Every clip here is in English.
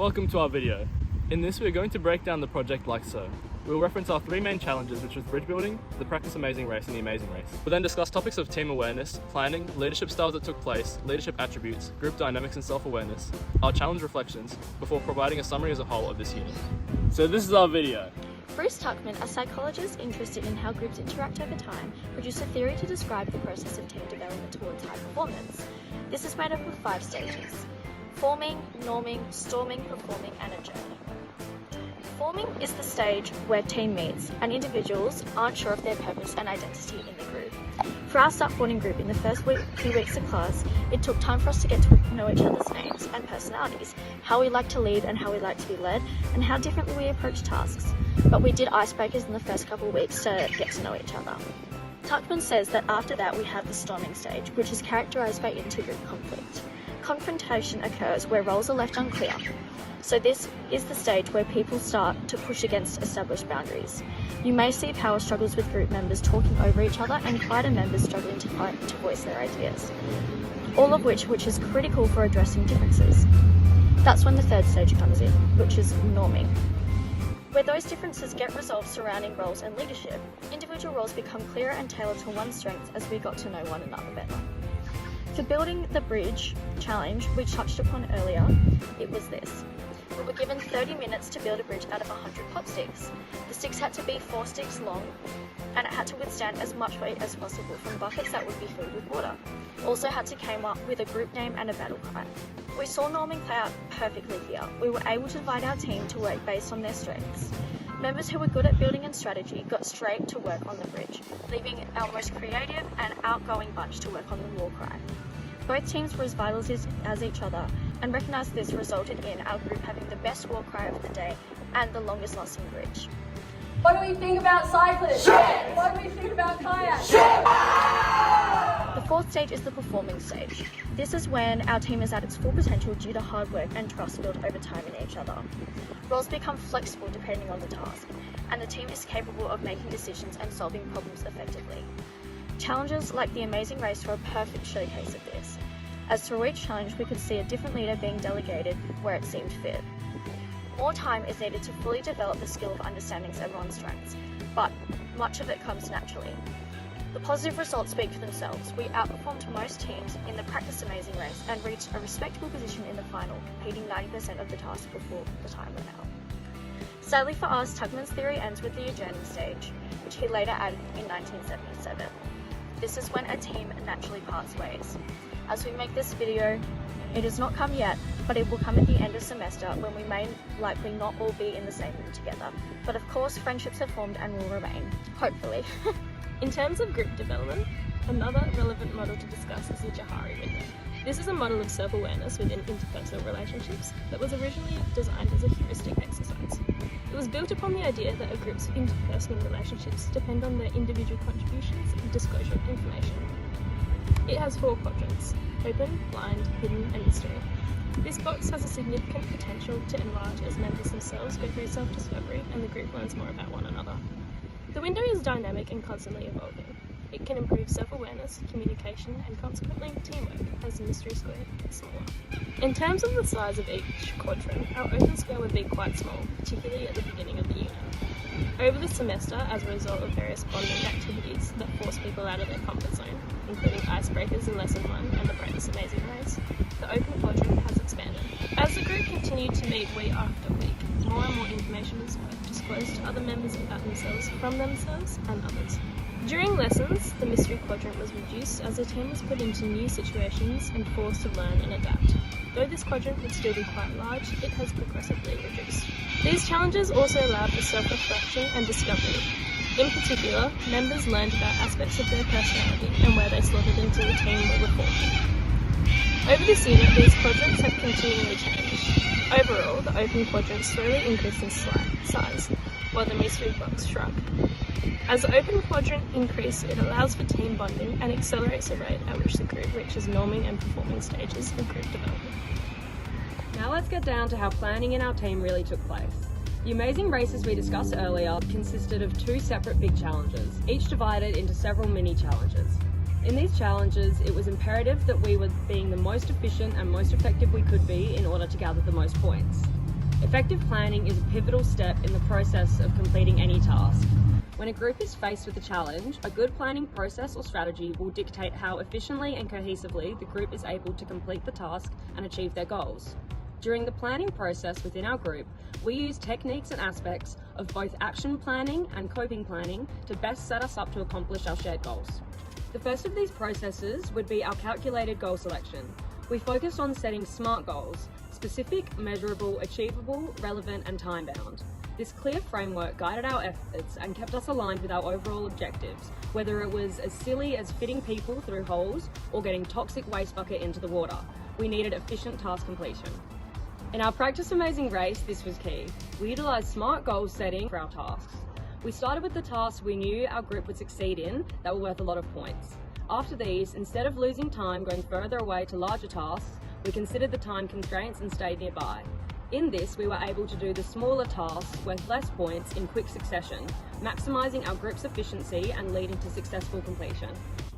Welcome to our video. In this we are going to break down the project like so. We will reference our three main challenges, which was bridge building, the practice amazing race and the amazing race. We'll then discuss topics of team awareness, planning, leadership styles that took place, leadership attributes, group dynamics and self-awareness, our challenge reflections, before providing a summary as a whole of this unit. So this is our video. Bruce Tuckman, a psychologist interested in how groups interact over time, produced a theory to describe the process of team development towards high performance. This is made up of 5 stages: forming, norming, storming, performing, and adjourning. Forming is the stage where team meets and individuals aren't sure of their purpose and identity in the group. For our supporting group in the first few weeks of class, it took time for us to get to know each other's names and personalities, how we like to lead and how we like to be led, and how differently we approach tasks. But we did icebreakers in the first couple of weeks to get to know each other. Tuckman says that after that we have the storming stage, which is characterised by intergroup conflict. Confrontation occurs where roles are left unclear. So this is the stage where people start to push against established boundaries. You may see power struggles with group members talking over each other and quieter members struggling to voice their ideas. All of which is critical for addressing differences. That's when the third stage comes in, which is norming. Where those differences get resolved surrounding roles and leadership, individual roles become clearer and tailored to one's strengths as we got to know one another better. For building the bridge challenge we touched upon earlier, it was this. We were given 30 minutes to build a bridge out of 100 pop sticks. The sticks had to be 4 sticks long and it had to withstand as much weight as possible from buckets that would be filled with water. Also had to come up with a group name and a battle cry. We saw norming play out perfectly here. We were able to divide our team to work based on their strengths. Members who were good at building and strategy got straight to work on the bridge, leaving our most creative and outgoing bunch to work on the war cry. Both teams were as vital as each other, and recognised this resulted in our group having the best war cry of the day and the longest lasting bridge. What do we think about cyclists? Shit! What do we think about kayaks? The fourth stage is the performing stage. This is when our team is at its full potential due to hard work and trust built over time in each other. Roles become flexible depending on the task, and the team is capable of making decisions and solving problems effectively. Challenges like the amazing race were a perfect showcase of this, as through each challenge we could see a different leader being delegated where it seemed fit. More time is needed to fully develop the skill of understanding everyone's strengths, but much of it comes naturally. The positive results speak for themselves. We outperformed most teams in the practice amazing race and reached a respectable position in the final, completing 90% of the task before the time ran out. Sadly for us, Tuckman's theory ends with the adjourning stage, which he later added in 1977. This is when a team naturally parts ways. As we make this video, it has not come yet, but it will come at the end of semester when we may likely not all be in the same room together. But of course, friendships have formed and will remain, hopefully. In terms of group development, another relevant model to discuss is the Johari window. This is a model of self-awareness within interpersonal relationships that was originally designed as a heuristic exercise. It was built upon the idea that a group's interpersonal relationships depend on their individual contributions and disclosure of information. It has 4 quadrants: open, blind, hidden, and mystery. This box has a significant potential to enlarge as members themselves go through self-discovery and the group learns more about one another. The window is dynamic and constantly evolving. It can improve self-awareness, communication, and consequently teamwork as the mystery square gets smaller. In terms of the size of each quadrant, our open square would be quite small, particularly at the beginning of the unit. Over the semester, as a result of various bonding activities that force people out of their comfort zone, including icebreakers in Lesson 1 and the Practice Amazing Race, the open quadrant has expanded. As the group continued to meet week after week, more and more information was disclosed to other members about themselves from themselves and others. During lessons, the mystery quadrant was reduced as the team was put into new situations and forced to learn and adapt. Though this quadrant would still be quite large, it has progressively reduced. These challenges also allowed for self-reflection and discovery. In particular, members learned about aspects of their personality and where they slotted into the team we were forming. Over this unit, these quadrants have continually changed. Overall, the open quadrant slowly increased in size, while the mystery box shrunk. As the open quadrant increases, it allows for team bonding and accelerates the rate at which the group reaches norming and performing stages of group development. Now let's get down to how planning in our team really took place. The amazing races we discussed earlier consisted of 2 separate big challenges, each divided into several mini challenges. In these challenges, it was imperative that we were being the most efficient and most effective we could be in order to gather the most points. Effective planning is a pivotal step in the process of completing any task. When a group is faced with a challenge, a good planning process or strategy will dictate how efficiently and cohesively the group is able to complete the task and achieve their goals. During the planning process within our group, we use techniques and aspects of both action planning and coping planning to best set us up to accomplish our shared goals. The first of these processes would be our calculated goal selection. We focused on setting SMART goals: specific, measurable, achievable, relevant, and time-bound. This clear framework guided our efforts and kept us aligned with our overall objectives, whether it was as silly as fitting people through holes or getting toxic waste bucket into the water. We needed efficient task completion. In our Practice Amazing race, this was key. We utilised SMART goal setting for our tasks. We started with the tasks we knew our group would succeed in that were worth a lot of points. After these, instead of losing time going further away to larger tasks, we considered the time constraints and stayed nearby. In this, we were able to do the smaller tasks worth less points in quick succession, maximising our group's efficiency and leading to successful completion.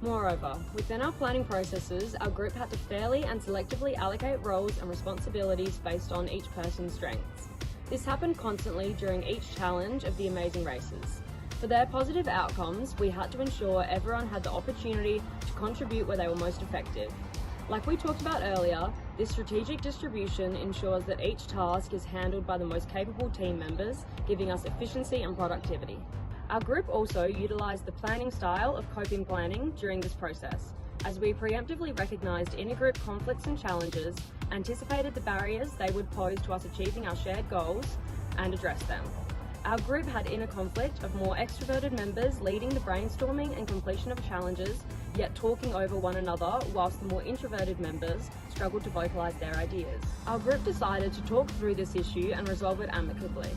Moreover, within our planning processes, our group had to fairly and selectively allocate roles and responsibilities based on each person's strengths. This happened constantly during each challenge of the Amazing Races. For their positive outcomes, we had to ensure everyone had the opportunity to contribute where they were most effective. Like we talked about earlier, this strategic distribution ensures that each task is handled by the most capable team members, giving us efficiency and productivity. Our group also utilised the planning style of coping planning during this process, as we preemptively recognised intergroup conflicts and challenges, anticipated the barriers they would pose to us achieving our shared goals, and addressed them. Our group had inner conflict of more extroverted members leading the brainstorming and completion of challenges, yet talking over one another, whilst the more introverted members struggled to vocalise their ideas. Our group decided to talk through this issue and resolve it amicably.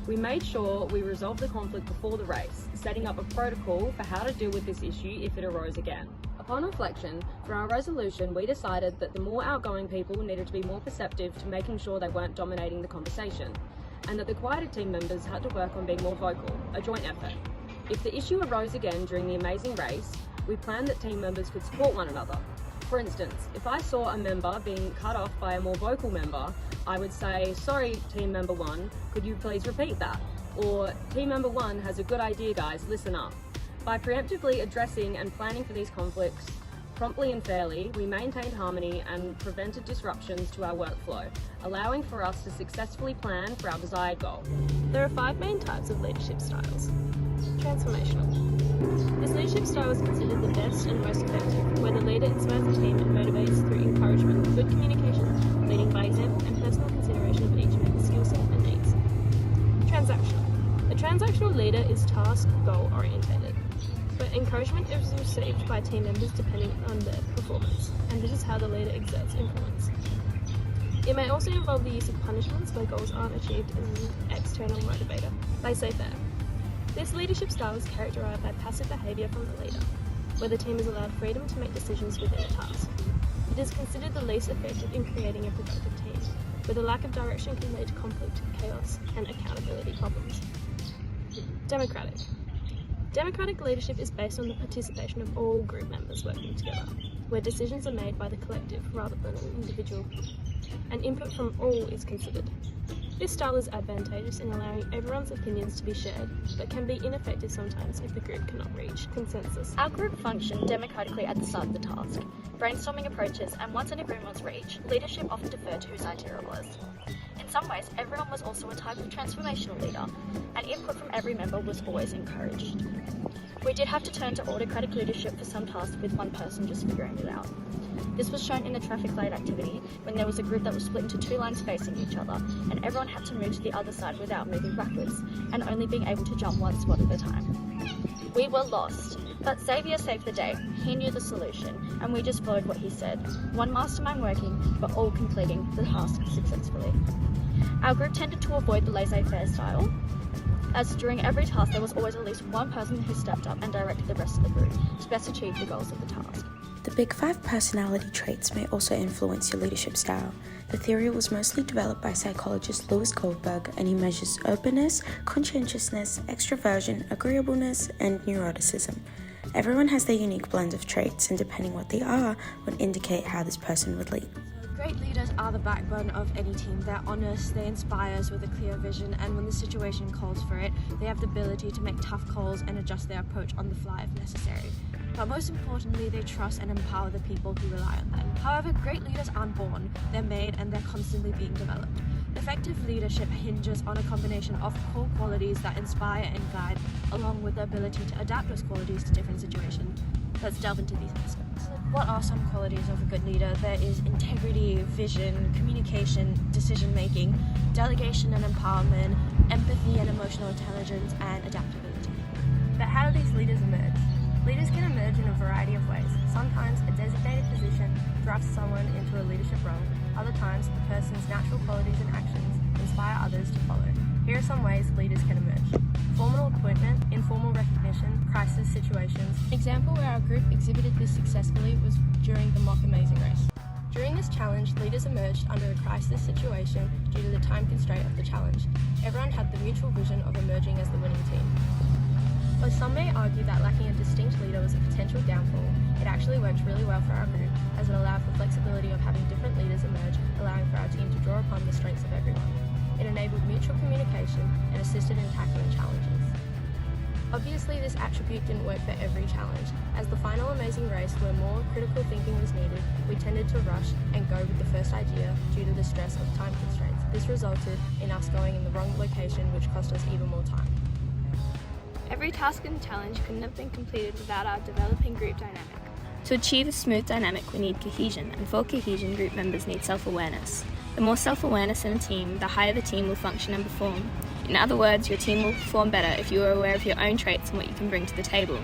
We made sure we resolved the conflict before the race, setting up a protocol for how to deal with this issue if it arose again. Upon reflection, for our resolution, we decided that the more outgoing people needed to be more perceptive to making sure they weren't dominating the conversation, and that the quieter team members had to work on being more vocal, a joint effort. If the issue arose again during the Amazing Race, we planned that team members could support one another. For instance, if I saw a member being cut off by a more vocal member, I would say, "Sorry, team member 1, could you please repeat that?" Or, "Team member 1 has a good idea, guys, listen up." By preemptively addressing and planning for these conflicts promptly and fairly, we maintained harmony and prevented disruptions to our workflow, allowing for us to successfully plan for our desired goal. There are 5 main types of leadership styles. Transformational. This leadership style is considered the best and most effective, where the leader inspires the team and motivates through encouragement, good communication, leading by example, and personal consideration of each member's skill set and needs. Transactional. A transactional leader is task goal orientated, but encouragement is received by team members depending on their performance, and this is how the leader exerts influence. It may also involve the use of punishments where goals aren't achieved as an external motivator. Laissez-faire. This leadership style is characterised by passive behaviour from the leader, where the team is allowed freedom to make decisions within a task. It is considered the least effective in creating a productive team, where the lack of direction can lead to conflict, chaos, and accountability problems. Democratic. Democratic leadership is based on the participation of all group members working together, where decisions are made by the collective rather than an individual, and input from all is considered. This style is advantageous in allowing everyone's opinions to be shared, but can be ineffective sometimes if the group cannot reach consensus. Our group functioned democratically at the start of the task, brainstorming approaches, and once an agreement was reached, leadership often deferred to whose idea it was. In some ways, everyone was also a type of transformational leader, and input from every member was always encouraged. We did have to turn to autocratic leadership for some tasks with one person just figuring it out. This was shown in the traffic light activity when there was a group that was split into 2 lines facing each other, and everyone had to move to the other side without moving backwards, and only being able to jump one spot at a time. We were lost, but Xavier saved the day. He knew the solution, and we just followed what he said. One mastermind working, but all completing the task successfully. Our group tended to avoid the laissez-faire style, as during every task there was always at least one person who stepped up and directed the rest of the group to best achieve the goals of the task. The Big 5 personality traits may also influence your leadership style. The theory was mostly developed by psychologist Lewis Goldberg, and he measures openness, conscientiousness, extroversion, agreeableness, and neuroticism. Everyone has their unique blend of traits, and depending what they are, would indicate how this person would lead. Great leaders are the backbone of any team. They're honest, they inspire us with a clear vision, and when the situation calls for it, they have the ability to make tough calls and adjust their approach on the fly if necessary. But most importantly, they trust and empower the people who rely on them. However, great leaders aren't born, they're made and they're constantly being developed. Effective leadership hinges on a combination of core qualities that inspire and guide, along with the ability to adapt those qualities to different situations. Let's delve into these aspects. What are some qualities of a good leader? There is integrity, vision, communication, decision-making, delegation and empowerment, empathy and emotional intelligence, and adaptability. But how do these leaders emerge? Leaders can emerge in a variety of ways. Sometimes a designated position drafts someone into a leadership role. Other times, the person's natural qualities and actions inspire others to follow. Here are some ways leaders can emerge. Formal appointment, informal recognition, crisis situations. An example where our group exhibited this successfully was during the mock amazing race. During this challenge, leaders emerged under a crisis situation due to the time constraint of the challenge. Everyone had the mutual vision of emerging as the winning team. Though some may argue that lacking a distinct leader was a potential downfall, it actually worked really well for our group, as it allowed for flexibility of having different leaders emerge, allowing for our team to draw upon the strengths of everyone. It enabled mutual communication and assisted in tackling challenges. Obviously, this attribute didn't work for every challenge. As the final amazing race where more critical thinking was needed, we tended to rush and go with the first idea due to the stress of time constraints. This resulted in us going in the wrong location, which cost us even more time. Every task and challenge couldn't have been completed without our developing group dynamic. To achieve a smooth dynamic, we need cohesion, and for cohesion, group members need self-awareness. The more self-awareness in a team, the higher the team will function and perform. In other words, your team will perform better if you are aware of your own traits and what you can bring to the table.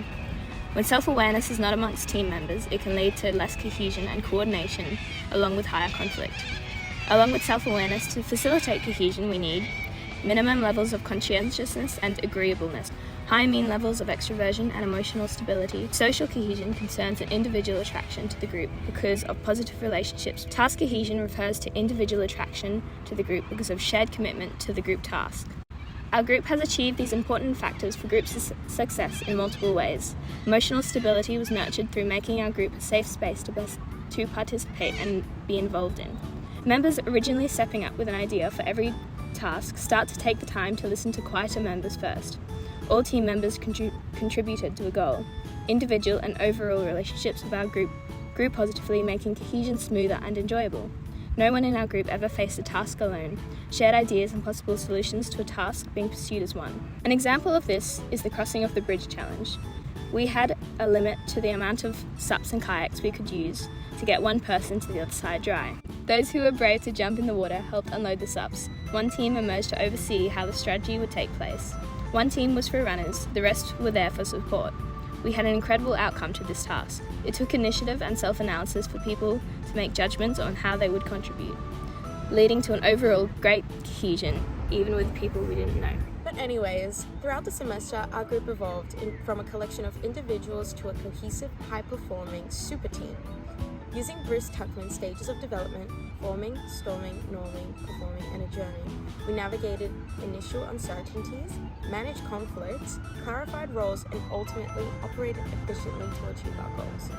When self-awareness is not amongst team members, it can lead to less cohesion and coordination, along with higher conflict. Along with self-awareness, to facilitate cohesion, we need minimum levels of conscientiousness and agreeableness, high mean levels of extroversion and emotional stability. Social cohesion concerns an individual attraction to the group because of positive relationships. Task cohesion refers to individual attraction to the group because of shared commitment to the group task. Our group has achieved these important factors for group success in multiple ways. Emotional stability was nurtured through making our group a safe space to participate and be involved in. Members originally stepping up with an idea for every task start to take the time to listen to quieter members first. All team members contributed to a goal. Individual and overall relationships with our group grew positively, making cohesion smoother and enjoyable. No one in our group ever faced a task alone. Shared ideas and possible solutions to a task being pursued as one. An example of this is the crossing of the bridge challenge. We had a limit to the amount of SUPs and kayaks we could use to get one person to the other side dry. Those who were brave to jump in the water helped unload the SUPs. One team emerged to oversee how the strategy would take place. One team was for runners, the rest were there for support. We had an incredible outcome to this task. It took initiative and self-analysis for people to make judgments on how they would contribute, leading to an overall great cohesion, even with people we didn't know. But anyways, throughout the semester, our group evolved from a collection of individuals to a cohesive, high-performing super team. Using Bruce Tuckman's stages of development, forming, storming, norming, performing, and adjourning, we navigated initial uncertainties, managed conflicts, clarified roles, and ultimately operated efficiently to achieve our goals.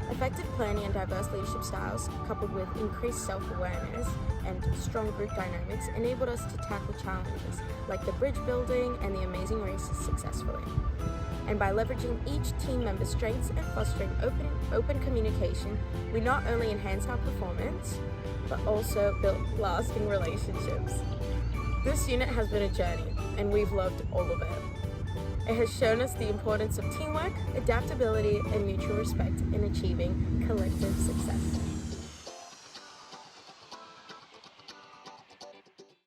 Effective planning and diverse leadership styles, coupled with increased self-awareness and strong group dynamics, enabled us to tackle challenges like the bridge building and the amazing races successfully. And by leveraging each team member's strengths and fostering open communication, we not only enhanced our performance, but also built lasting relationships. This unit has been a journey, and we've loved all of it. It has shown us the importance of teamwork, adaptability, and mutual respect in achieving collective success.